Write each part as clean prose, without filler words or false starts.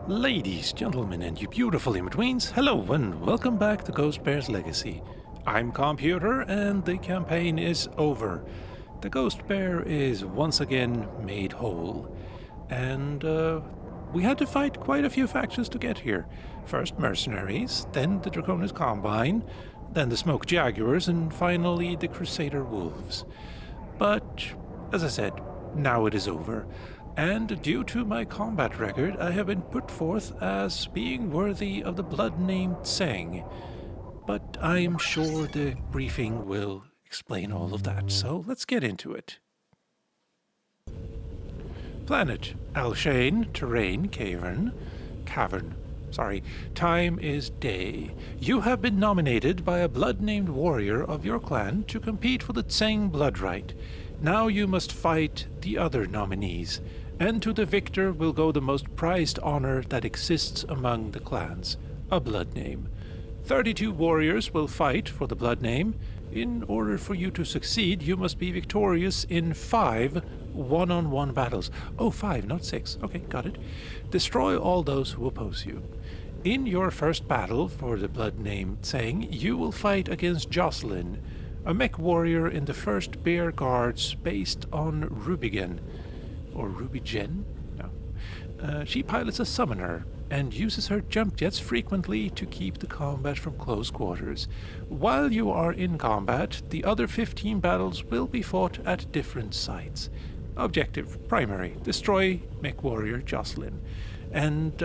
Ladies, gentlemen, and you beautiful in-betweens, hello and welcome back to Ghost Bear's Legacy. I'm Calmputer and the campaign is over. The Ghost Bear is once again made whole. And we had to fight quite a few factions to get here. First mercenaries, then the Draconis Combine, then the Smoke Jaguars, and finally the Crusader Wolves. But, as I said, now it is over. And due to my combat record, I have been put forth as being worthy of the blood named Tseng. But I am sure the briefing will explain all of that, so let's get into it. Planet, Alshane, terrain, cavern. Time is day. You have been nominated by a blood-named warrior of your clan to compete for the Tseng Bloodright. Now you must fight the other nominees, and to the victor will go the most prized honor that exists among the clans, a blood name. 32 warriors will fight for the blood name. In order for you to succeed, you must be victorious in 5 one-on-one battles. Oh, 5, not 6. Okay, got it. Destroy all those who oppose you. In your first battle for the blood name Tseng, you will fight against Jocelyn, a MechWarrior in the 1st Bear Guards based on Rubigen. Or Rubigen? No. She pilots a summoner and uses her jump jets frequently to keep the combat from close quarters. While you are in combat, the other 15 battles will be fought at different sites. Objective, primary, destroy MechWarrior Jocelyn. And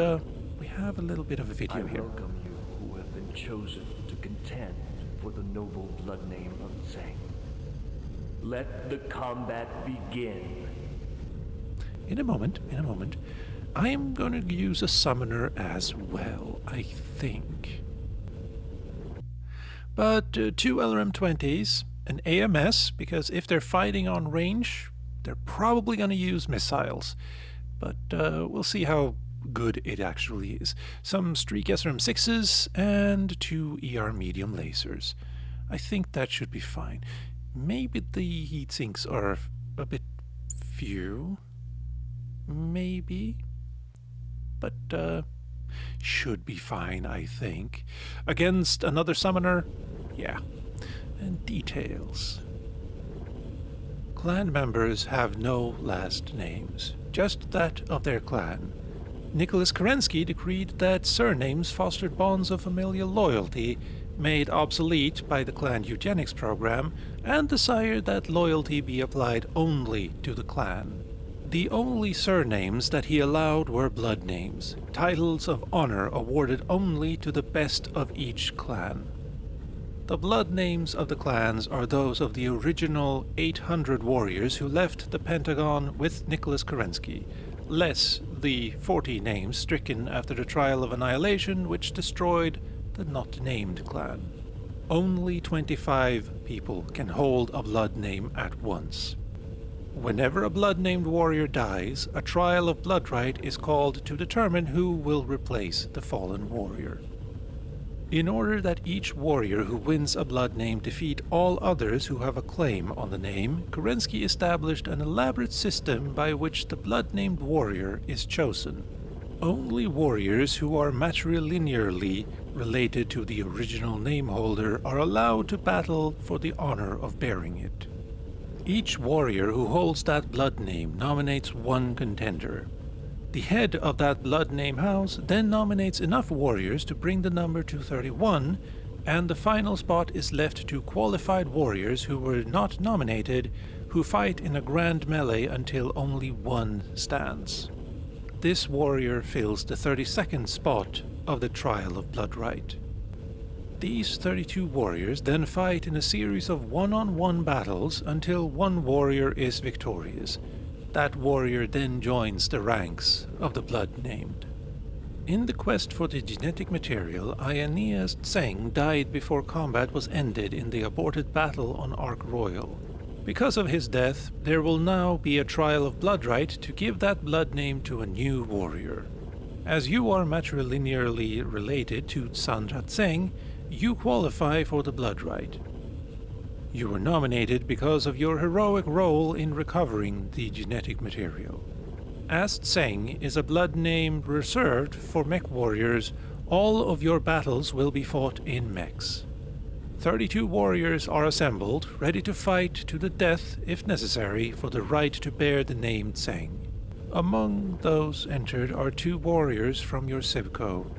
we have a little bit of a video here. I welcome you who have been chosen to contend for the noble blood name of Tseng. Let the combat begin. In a moment, I am going to use a summoner as well, I think. But 2 LRM-20s, an AMS, because if they're fighting on range, they're probably going to use missiles. But we'll see how good it actually is. Some Streak SRM-6s and 2 ER medium lasers. I think that should be fine. Maybe the heat sinks are a bit few. Maybe. But should be fine, I think. Against another summoner? Yeah. And details. Clan members have no last names, just that of their clan. Nicholas Kerensky decreed that surnames fostered bonds of familial loyalty, made obsolete by the clan eugenics program, and desired that loyalty be applied only to the clan. The only surnames that he allowed were blood names, titles of honor awarded only to the best of each clan. The blood names of the clans are those of the original 800 warriors who left the Pentagon with Nicholas Kerensky, less the 40 names stricken after the Trial of Annihilation which destroyed the not-named clan. Only 25 people can hold a blood name at once. Whenever a blood-named warrior dies, a trial of Bloodright is called to determine who will replace the fallen warrior. In order that each warrior who wins a blood name defeat all others who have a claim on the name, Kerensky established an elaborate system by which the blood-named warrior is chosen. Only warriors who are matrilinearly related to the original name holder are allowed to battle for the honor of bearing it. Each warrior who holds that blood name nominates one contender. The head of that blood name house then nominates enough warriors to bring the number to 31, and the final spot is left to qualified warriors who were not nominated, who fight in a grand melee until only one stands. This warrior fills the 32nd spot of the Trial of Bloodright. These 32 warriors then fight in a series of one-on-one battles until one warrior is victorious. That warrior then joins the ranks of the blood named. In the quest for the genetic material, Aeneas Tseng died before combat was ended in the aborted battle on Ark Royal. Because of his death, there will now be a trial of Bloodright to give that blood name to a new warrior. As you are matrilinearly related to Sandra Tseng, you qualify for the Bloodright. You were nominated because of your heroic role in recovering the genetic material. As Tseng is a blood name reserved for mech warriors, all of your battles will be fought in mechs. 32 warriors are assembled, ready to fight to the death if necessary for the right to bear the name Tseng. Among those entered are 2 warriors from your Sibco.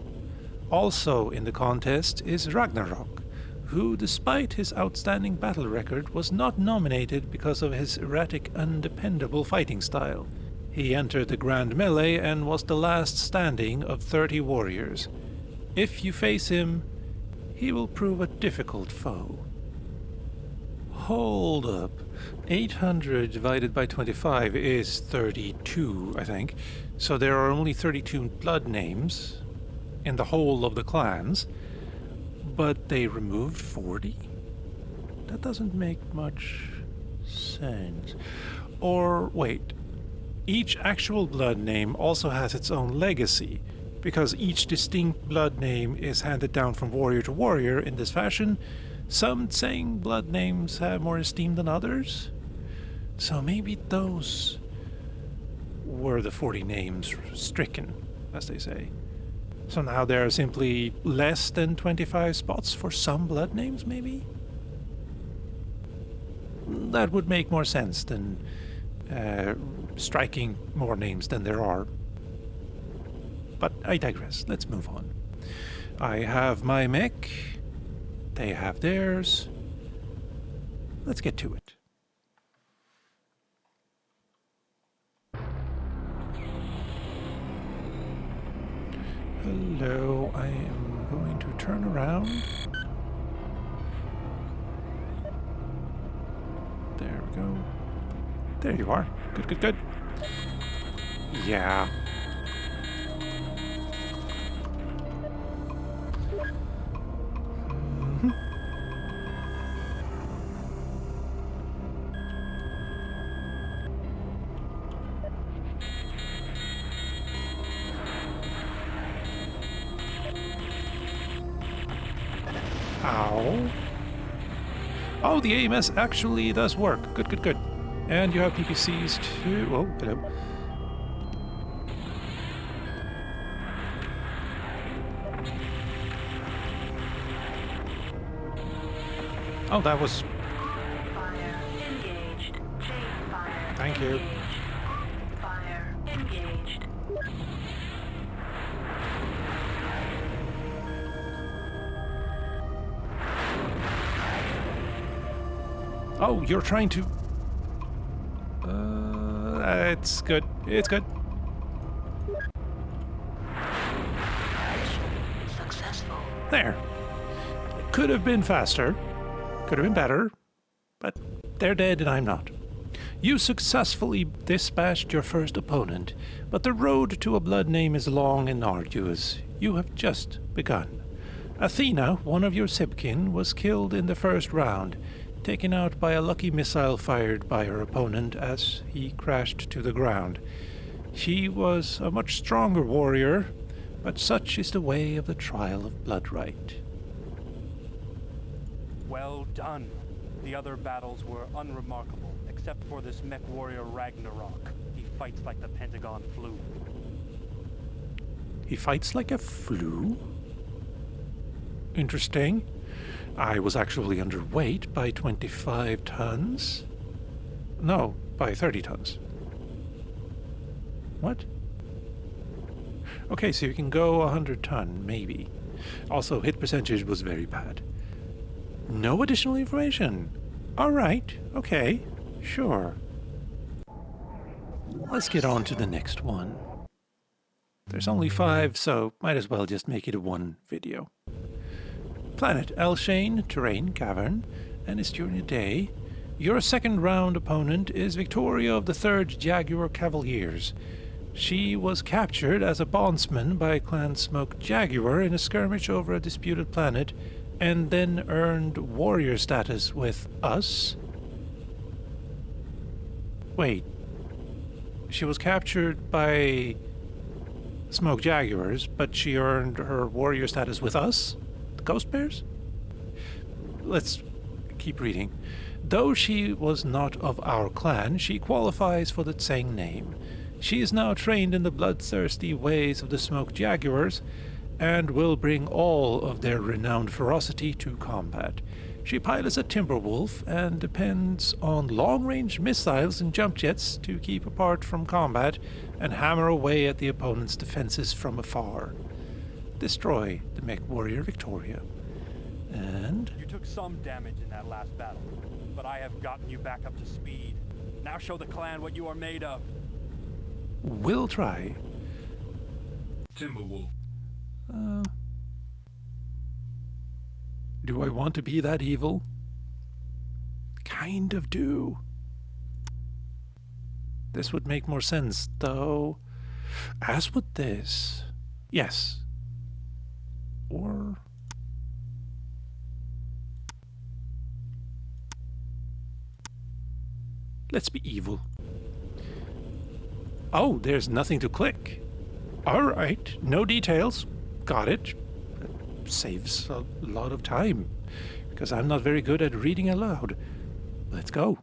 Also in the contest is Ragnarok, who, despite his outstanding battle record, was not nominated because of his erratic, undependable fighting style. He entered the Grand Melee and was the last standing of 30 warriors. If you face him, he will prove a difficult foe. Hold up. 800 divided by 25 is 32, I think. So there are only 32 blood names in the whole of the clans. But they removed 40? That doesn't make much sense. Or wait. Each actual blood name also has its own legacy, because each distinct blood name is handed down from warrior to warrior in this fashion. Some Tseng blood names have more esteem than others. So maybe those were the 40 names stricken, as they say. So now there are simply less than 25 spots for some blood names, maybe? That would make more sense than striking more names than there are. But I digress. Let's move on. I have my mech. They have theirs. Let's get to it. Hello, I am going to turn around. There we go. There you are. Good, good, good. Yeah. Ow. Oh, the AMS actually does work. Good, good, good. And you have PPCs too. Oh, hello. Oh, that was... Fire engaged. Chain fire. Thank you. Fire engaged. Oh, you're trying to... it's good. It's good. Successful. There. Could have been faster. Could have been better. But they're dead and I'm not. You successfully dispatched your first opponent, but the road to a blood name is long and arduous. You have just begun. Athena, one of your Sibkin, was killed in the first round, taken out by a lucky missile fired by her opponent as he crashed to the ground. She was a much stronger warrior, but such is the way of the trial of Bloodright. Well done. The other battles were unremarkable, except for this MechWarrior Ragnarok. He fights like the Pentagon flu. He fights like a flu? Interesting. I was actually underweight by 25 tons. No, by 30 tons. What? Okay, so you can go 100 ton, maybe. Also, hit percentage was very bad. No additional information. Alright, okay, sure. Let's get on to the next one. There's only 5, so might as well just make it a one video. Planet Elshane, terrain cavern, and it's during the day. Your second round opponent is Victoria of the 3rd Jaguar Cavaliers. She was captured as a bondsman by Clan Smoke Jaguar in a skirmish over a disputed planet, and then earned warrior status with us. Wait. She was captured by Smoke Jaguars, but she earned her warrior status with us? The Ghost Bears? Let's keep reading. Though she was not of our clan, she qualifies for the Tseng name. She is now trained in the bloodthirsty ways of the Smoke Jaguars, and will bring all of their renowned ferocity to combat. She pilots a Timberwolf and depends on long-range missiles and jump jets to keep apart from combat and hammer away at the opponent's defenses from afar. Destroy the MechWarrior Victoria. And You took some damage in that last battle, but I have gotten you back up to speed. Now show the clan what you are made of. we'll try. Timberwolf. Do I want to be that evil? Kind of do. This would make more sense, though. As with this. Yes. Or... let's be evil. Oh, there's nothing to click. Alright, no details. Got it. That saves a lot of time, because I'm not very good at reading aloud. Let's go.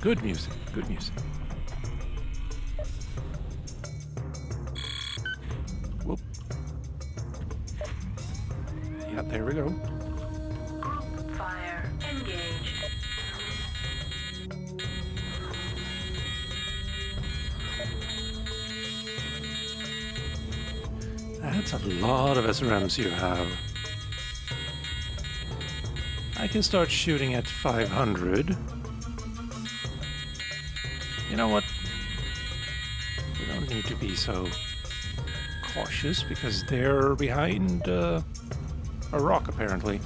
Good music, good music. Whoop. Yeah, there we go. Group fire engaged. That's a lot of SRMs you have. I can start shooting at 500. You know what? We don't need to be so cautious because they're behind a rock, apparently.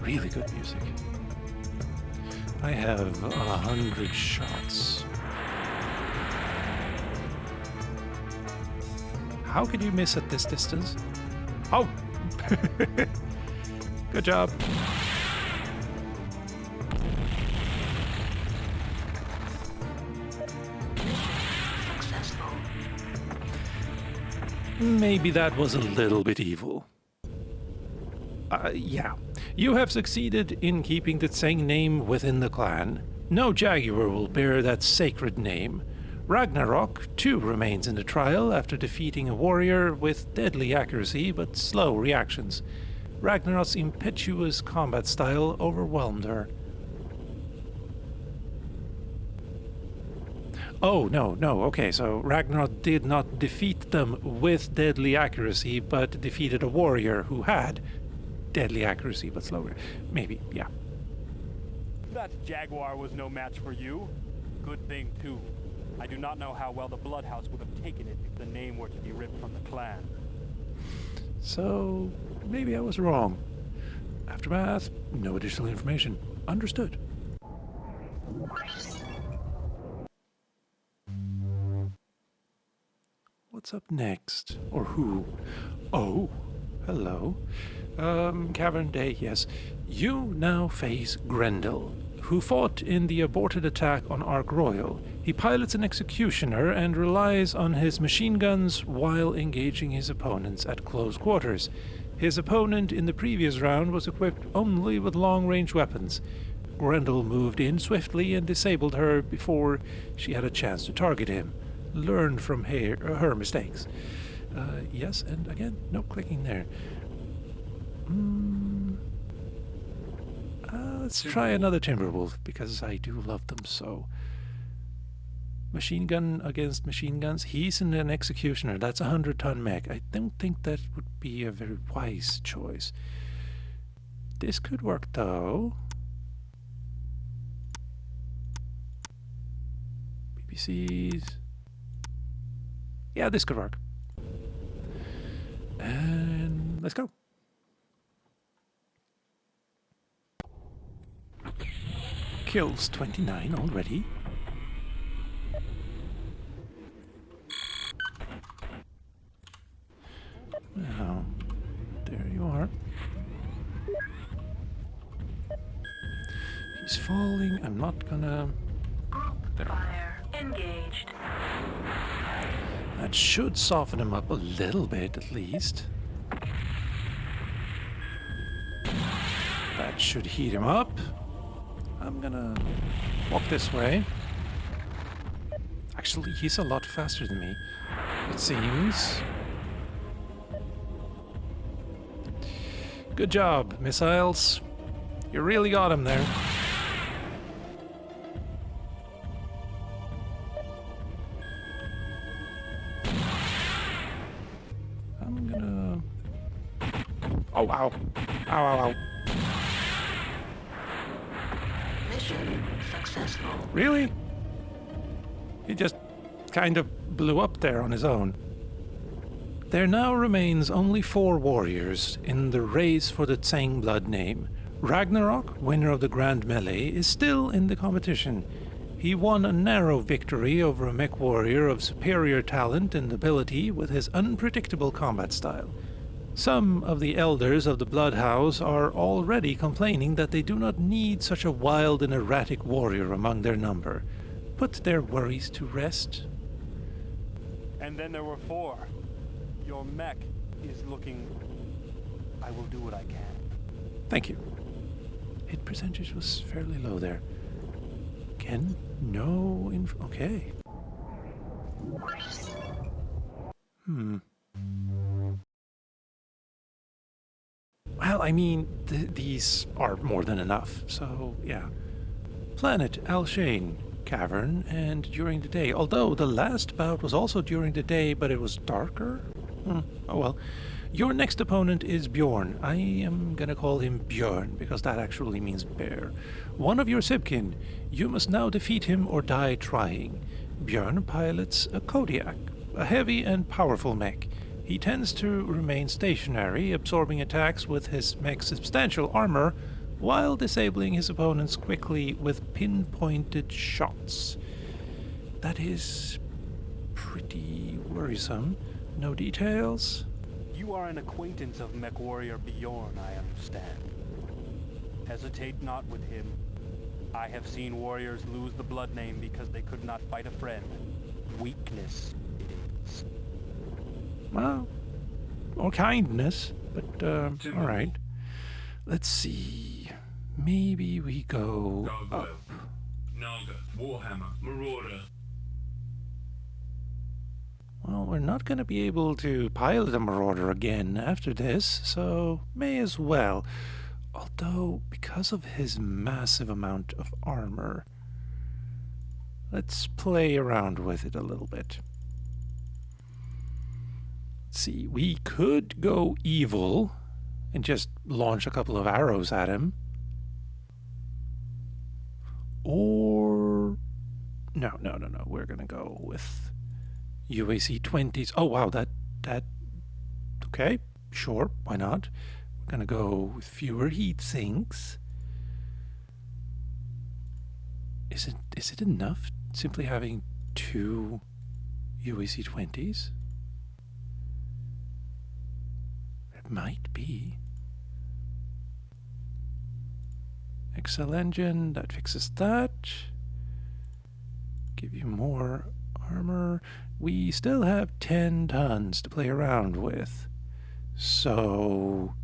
Really good music. I have 100 shots. How could you miss at this distance? Oh! Good job. Successful. Maybe that was a little bit evil. Yeah. You have succeeded in keeping the Tseng name within the clan. No Jaguar will bear that sacred name. Ragnarok, too, remains in the trial after defeating a warrior with deadly accuracy but slow reactions. Ragnarok's impetuous combat style overwhelmed her. Oh, no, okay, so Ragnarok did not defeat them with deadly accuracy, but defeated a warrior who had deadly accuracy but slower. Maybe, yeah. That Jaguar was no match for you. Good thing, too. I do not know how well the Bloodhouse would have taken it if the name were to be ripped from the clan. So, maybe I was wrong. Aftermath, no additional information. Understood. What's up next? Or who? Oh, hello. Cavern Day, yes. You now face Grendel, who fought in the aborted attack on Ark Royal. He pilots an executioner and relies on his machine guns while engaging his opponents at close quarters. His opponent in the previous round was equipped only with long-range weapons. Grendel moved in swiftly and disabled her before she had a chance to target him. Learned from her mistakes. Yes, and again, no clicking there. Let's try another Timberwolf, because I do love them so. Machine gun against machine guns. He's in an executioner. That's a 100-ton mech. I don't think that would be a very wise choice. This could work, though. BBCs. Yeah, this could work. And let's go. Kills 29 already. Now, there you are. He's falling. I'm not gonna... Group fire engaged. That should soften him up a little bit, at least. That should heat him up. I'm gonna walk this way. Actually, he's a lot faster than me, it seems. Good job, missiles. You really got him there. I'm gonna... Oh, ow. Ow, ow, ow. Mission successful. Really? He just kind of blew up there on his own. There now remains only 4 warriors in the race for the Tsang blood name. Ragnarok, winner of the Grand Melee, is still in the competition. He won a narrow victory over a MechWarrior of superior talent and ability with his unpredictable combat style. Some of the elders of the Blood House are already complaining that they do not need such a wild and erratic warrior among their number. Put their worries to rest. And then there were 4. Your mech is looking... I will do what I can. Thank you. Hit percentage was fairly low there. Again, no info. Okay. Well, I mean, these are more than enough, so yeah. Planet Alshane, cavern, and during the day. Although the last bout was also during the day, but it was darker? Oh well. Your next opponent is Bjorn. I am gonna call him Björn, because that actually means bear. One of your Sibkin. You must now defeat him or die trying. Björn pilots a Kodiak, a heavy and powerful mech. He tends to remain stationary, absorbing attacks with his mech's substantial armor, while disabling his opponents quickly with pinpointed shots. That is pretty worrisome. No details? You are an acquaintance of MechWarrior Bjorn, I understand. Hesitate not with him. I have seen warriors lose the blood name because they could not fight a friend. Weakness it is. Well, or kindness, but alright. Let's see. Maybe we go up. Naga, Warhammer, Marauder. Well, we're not going to be able to pilot a Marauder again after this, so may as well. Although, because of his massive amount of armor, let's play around with it a little bit. Let's see, we could go evil and just launch a couple of arrows at him. Or... No, we're going to go with UAC 20s. Oh, wow, that... Okay, sure, why not? We're going to go with fewer heat sinks. Is it enough simply having 2 UAC 20s? It might be. Excel engine, that fixes that. Give you more armor. We still have 10 tons to play around with. So...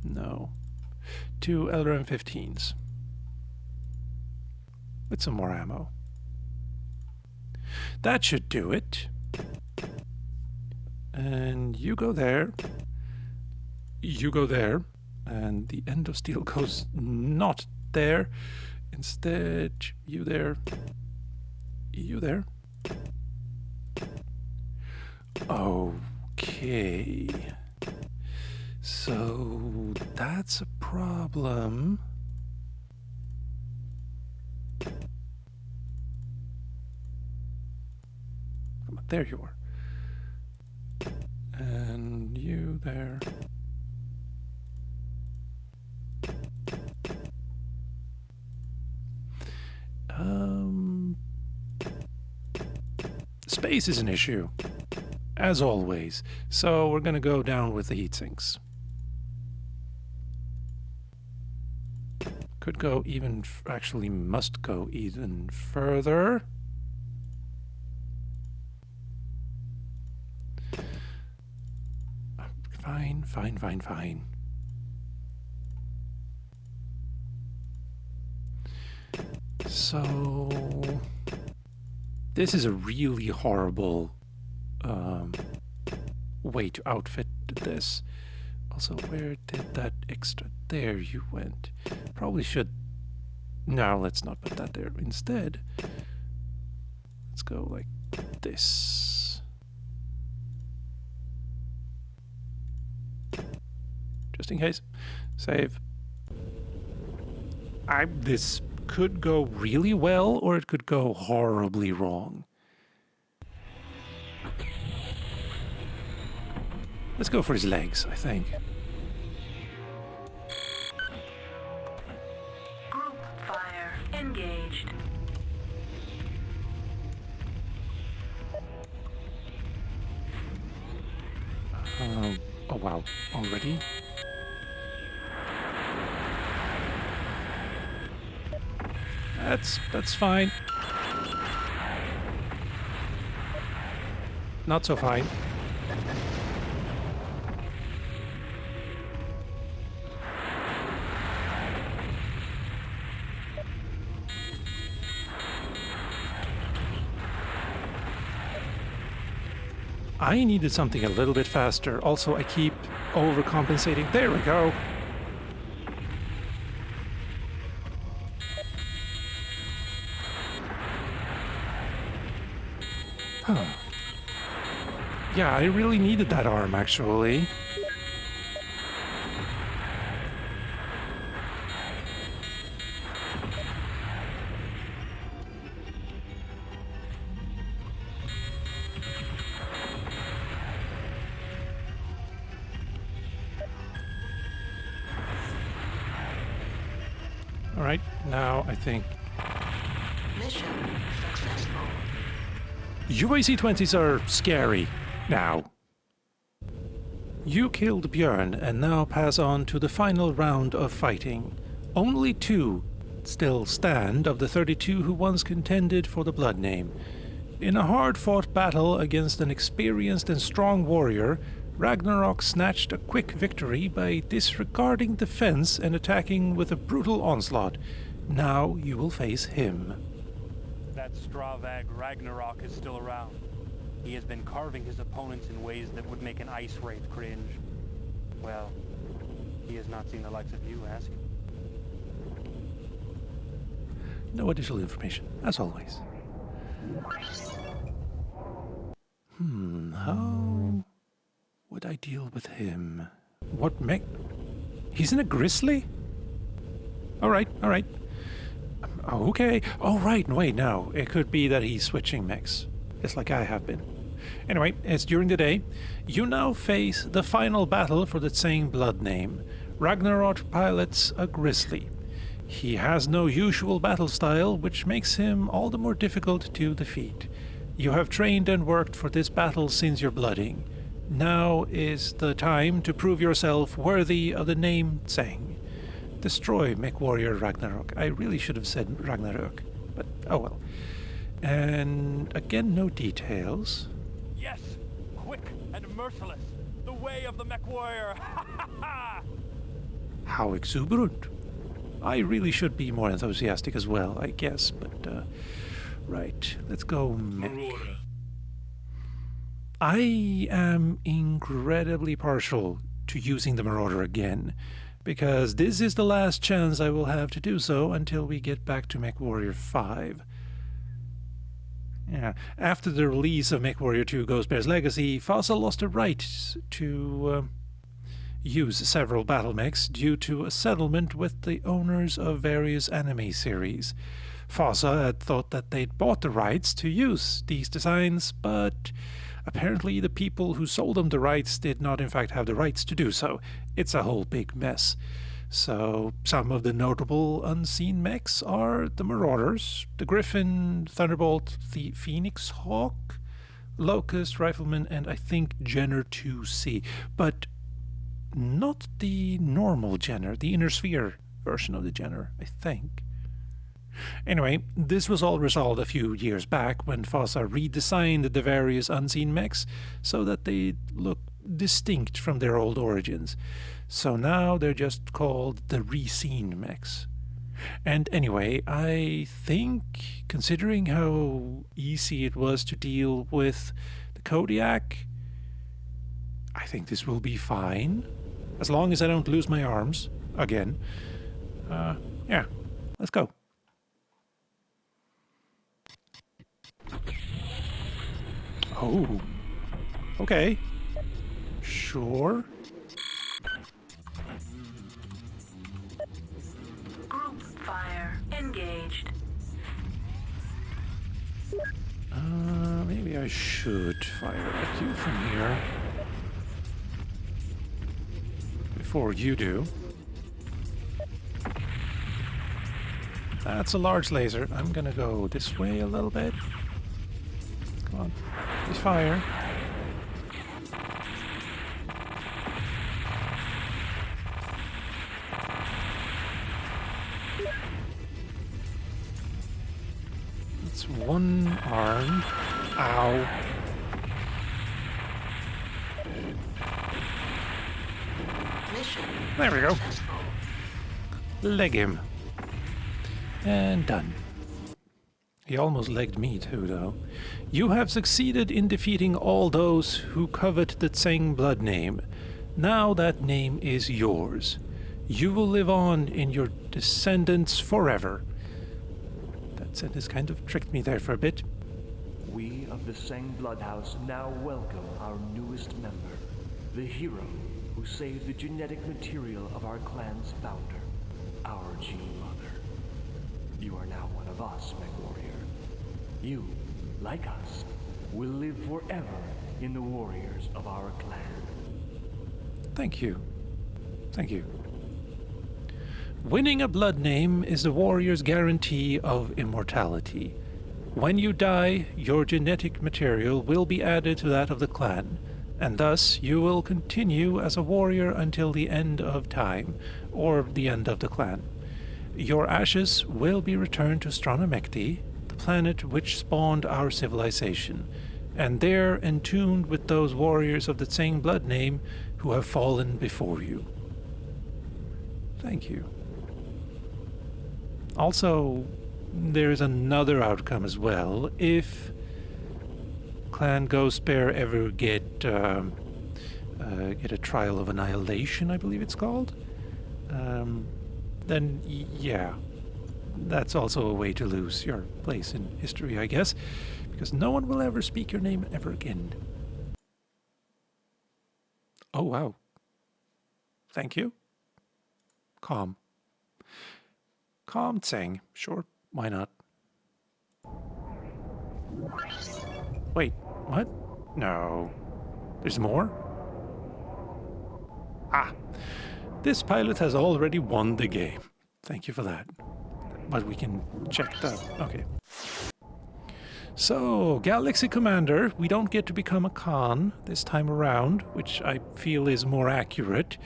no. 2 LRM-15s. With some more ammo. That should do it. And you go there. You go there. And the end of steel goes not there. Instead, you there. You there. Okay. So that's a problem. Come on, there you are. And you there. Space is an issue, as always, so we're going to go down with the heat sinks. Could go even, actually must go even further. Fine, fine, fine, fine. So this is a really horrible way to outfit this. Also, where did that extra? There you went. Probably should... No, let's not put that there. Instead, let's go like this. Just in case. Save. This could go really well, or it could go horribly wrong. Let's go for his legs, I think. Group fire engaged. Oh wow, already? That's fine. Not so fine. I needed something a little bit faster. Also, I keep overcompensating. There we go. Huh. Yeah, I really needed that arm, actually. Alright, now I think... Mission successful. UAC-20s are scary now. You killed Björn and now pass on to the final round of fighting. Only 2 still stand of the 32 who once contended for the blood name. In a hard-fought battle against an experienced and strong warrior, Ragnarok snatched a quick victory by disregarding defense and attacking with a brutal onslaught. Now you will face him. That Stravag Ragnarok is still around. He has been carving his opponents in ways that would make an ice wraith cringe. Well, he has not seen the likes of you, has he? No additional information, as always. How would I deal with him? What mech? He's in a grizzly? Alright, alright. Okay. Oh, right. Wait, no. It could be that he's switching mechs. Just like I have been. Anyway, it's during the day. You now face the final battle for the same blood name. Ragnarok pilots a grizzly. He has no usual battle style, which makes him all the more difficult to defeat. You have trained and worked for this battle since your blooding. Now is the time to prove yourself worthy of the name Tseng. Destroy MechWarrior Ragnarok. I really should have said Ragnarok, but oh well. And again, no details. Yes! Quick and merciless! The way of the MechWarrior! How exuberant. I really should be more enthusiastic as well, I guess, but right. Let's go mech. Marauder. I am incredibly partial to using the Marauder again, because this is the last chance I will have to do so until we get back to MechWarrior 5. Yeah, after the release of MechWarrior 2 Ghost Bear's Legacy, FASA lost the right to use several BattleMechs due to a settlement with the owners of various anime series. FASA had thought that they'd bought the rights to use these designs, but apparently the people who sold them the rights did not in fact have the rights to do so. It's a whole big mess. So some of the notable unseen mechs are the Marauders, the Griffin, Thunderbolt, the Phoenix Hawk, Locust, Rifleman, and I think Jenner 2C. But not the normal Jenner, the Inner Sphere version of the Jenner, I think. Anyway, this was all resolved a few years back when FASA redesigned the various unseen mechs so that they look distinct from their old origins. So now they're just called the Reseen mechs. And anyway, I think, considering how easy it was to deal with the Kodiak, I think this will be fine. As long as I don't lose my arms again. Yeah, let's go. Oh, okay. Sure. Group fire engaged. Maybe I should fire at you from here. Before you do. That's a large laser. I'm gonna go this way a little bit. Come on. Please fire. It's one arm. Ow. Mission There we go. successful. Leg him. And done. He almost legged me too, though. You have succeeded in defeating all those who covet the Tseng blood name. Now that name is yours. You will live on in your descendants forever. That sentence kind of tricked me there for a bit. We of the Seng Bloodhouse now welcome our newest member, the hero who saved the genetic material of our clan's founder, our Gene Mother. You are now one of us, MechWarrior. You, like us, will live forever in the warriors of our clan. Thank you. Thank you. Winning a blood name is the warrior's guarantee of immortality. When you die, your genetic material will be added to that of the clan, and thus you will continue as a warrior until the end of time, or the end of the clan. Your ashes will be returned to Stranomecti, the planet which spawned our civilization, and there entombed with those warriors of the Tseng blood name who have fallen before you. Thank you. Also, there is another outcome as well. If Clan Ghostbear ever get a trial of annihilation, I believe it's called, then yeah, that's also a way to lose your place in history, I guess, because no one will ever speak your name ever again. Oh wow. Thank you. Calm Tseng. Sure, why not? Wait, what? No. There's more? Ah. This pilot has already won the game. Thank you for that. But we can check that. Okay. So, Galaxy Commander, we don't get to become a Khan this time around, which I feel is more accurate.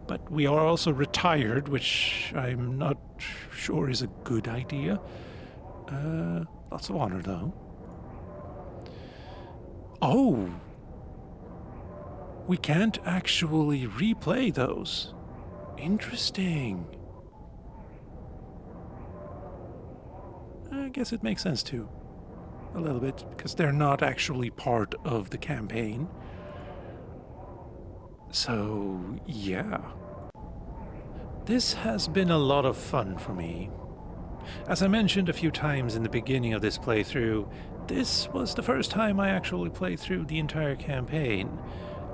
But we are also retired, which I'm not sure is a good idea. Lots of honor, though. Oh! We can't actually replay those. Interesting. I guess it makes sense, too. A little bit, because they're not actually part of the campaign. So, yeah. This has been a lot of fun for me. As I mentioned a few times in the beginning of this playthrough, this was the first time I actually played through the entire campaign,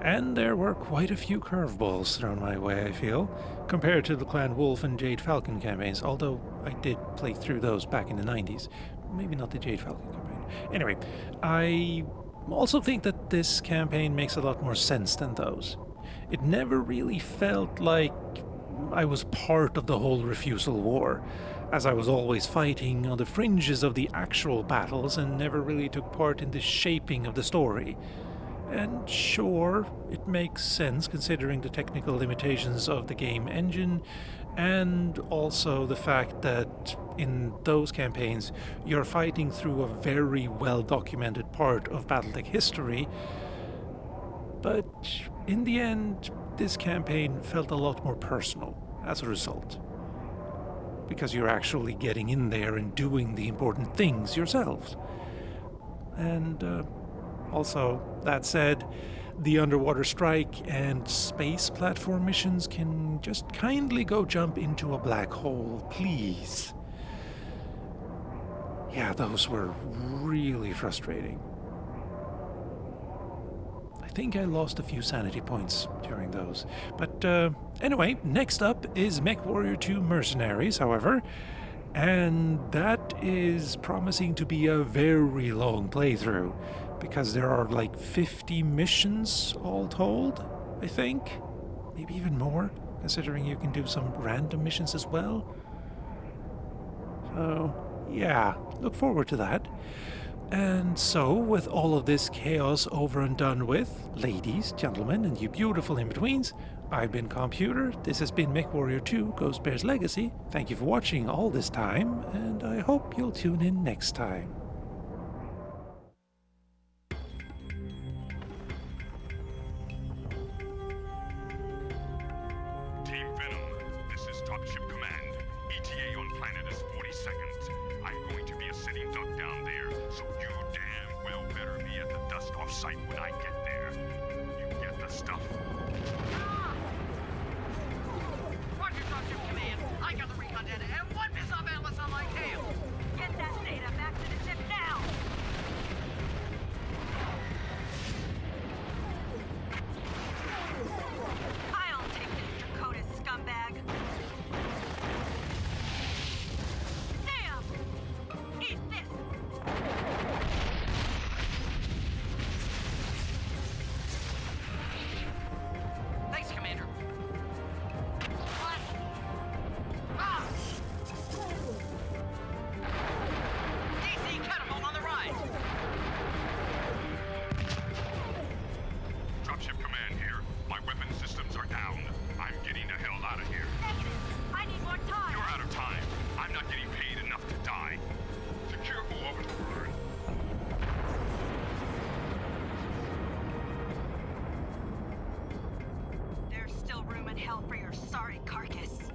and there were quite a few curveballs thrown my way, I feel, compared to the Clan Wolf and Jade Falcon campaigns, although I did play through those back in the 90s. Maybe not the Jade Falcon campaign. Anyway, I also think that this campaign makes a lot more sense than those. It never really felt like I was part of the whole Refusal War, as I was always fighting on the fringes of the actual battles and never really took part in the shaping of the story. And sure, it makes sense considering the technical limitations of the game engine, and also the fact that in those campaigns you're fighting through a very well documented part of BattleTech history. But in the end, this campaign felt a lot more personal as a result. Because you're actually getting in there and doing the important things yourselves. And also, that said, the underwater strike and space platform missions can just kindly go jump into a black hole, please. Yeah, those were really frustrating. I think I lost a few sanity points during those. But anyway, next up is MechWarrior 2 Mercenaries, however. And that is promising to be a very long playthrough, because there are like 50 missions all told, I think. Maybe even more, considering you can do some random missions as well. So, yeah, look forward to that. And so, with all of this chaos over and done with, ladies, gentlemen, and you beautiful in-betweens, I've been Calmputer, this has been MechWarrior 2 Ghost Bear's Legacy. Thank you for watching all this time, and I hope you'll tune in next time. Team Venom, this is Top Ship Command. ETA on planet is 40 seconds. I'm going to be a sitting duck down there, so you damn well better be at the dust-off site when I get there. You get the stuff? Roger, Dropship Command. I got the recon data and one missile analyst on my tail. Get that data back to the ship now. I'll take this Dakota scumbag. Damn! Eat this! Thanks, Commander. What? Ah! DC catapult on the right! Dropship Command here. My weapon systems are down. I'm getting the hell out of here. Negative. I need more time. You're out of time. I'm not getting paid enough to die. Secure over the burn. There's still room in hell for your sorry carcass.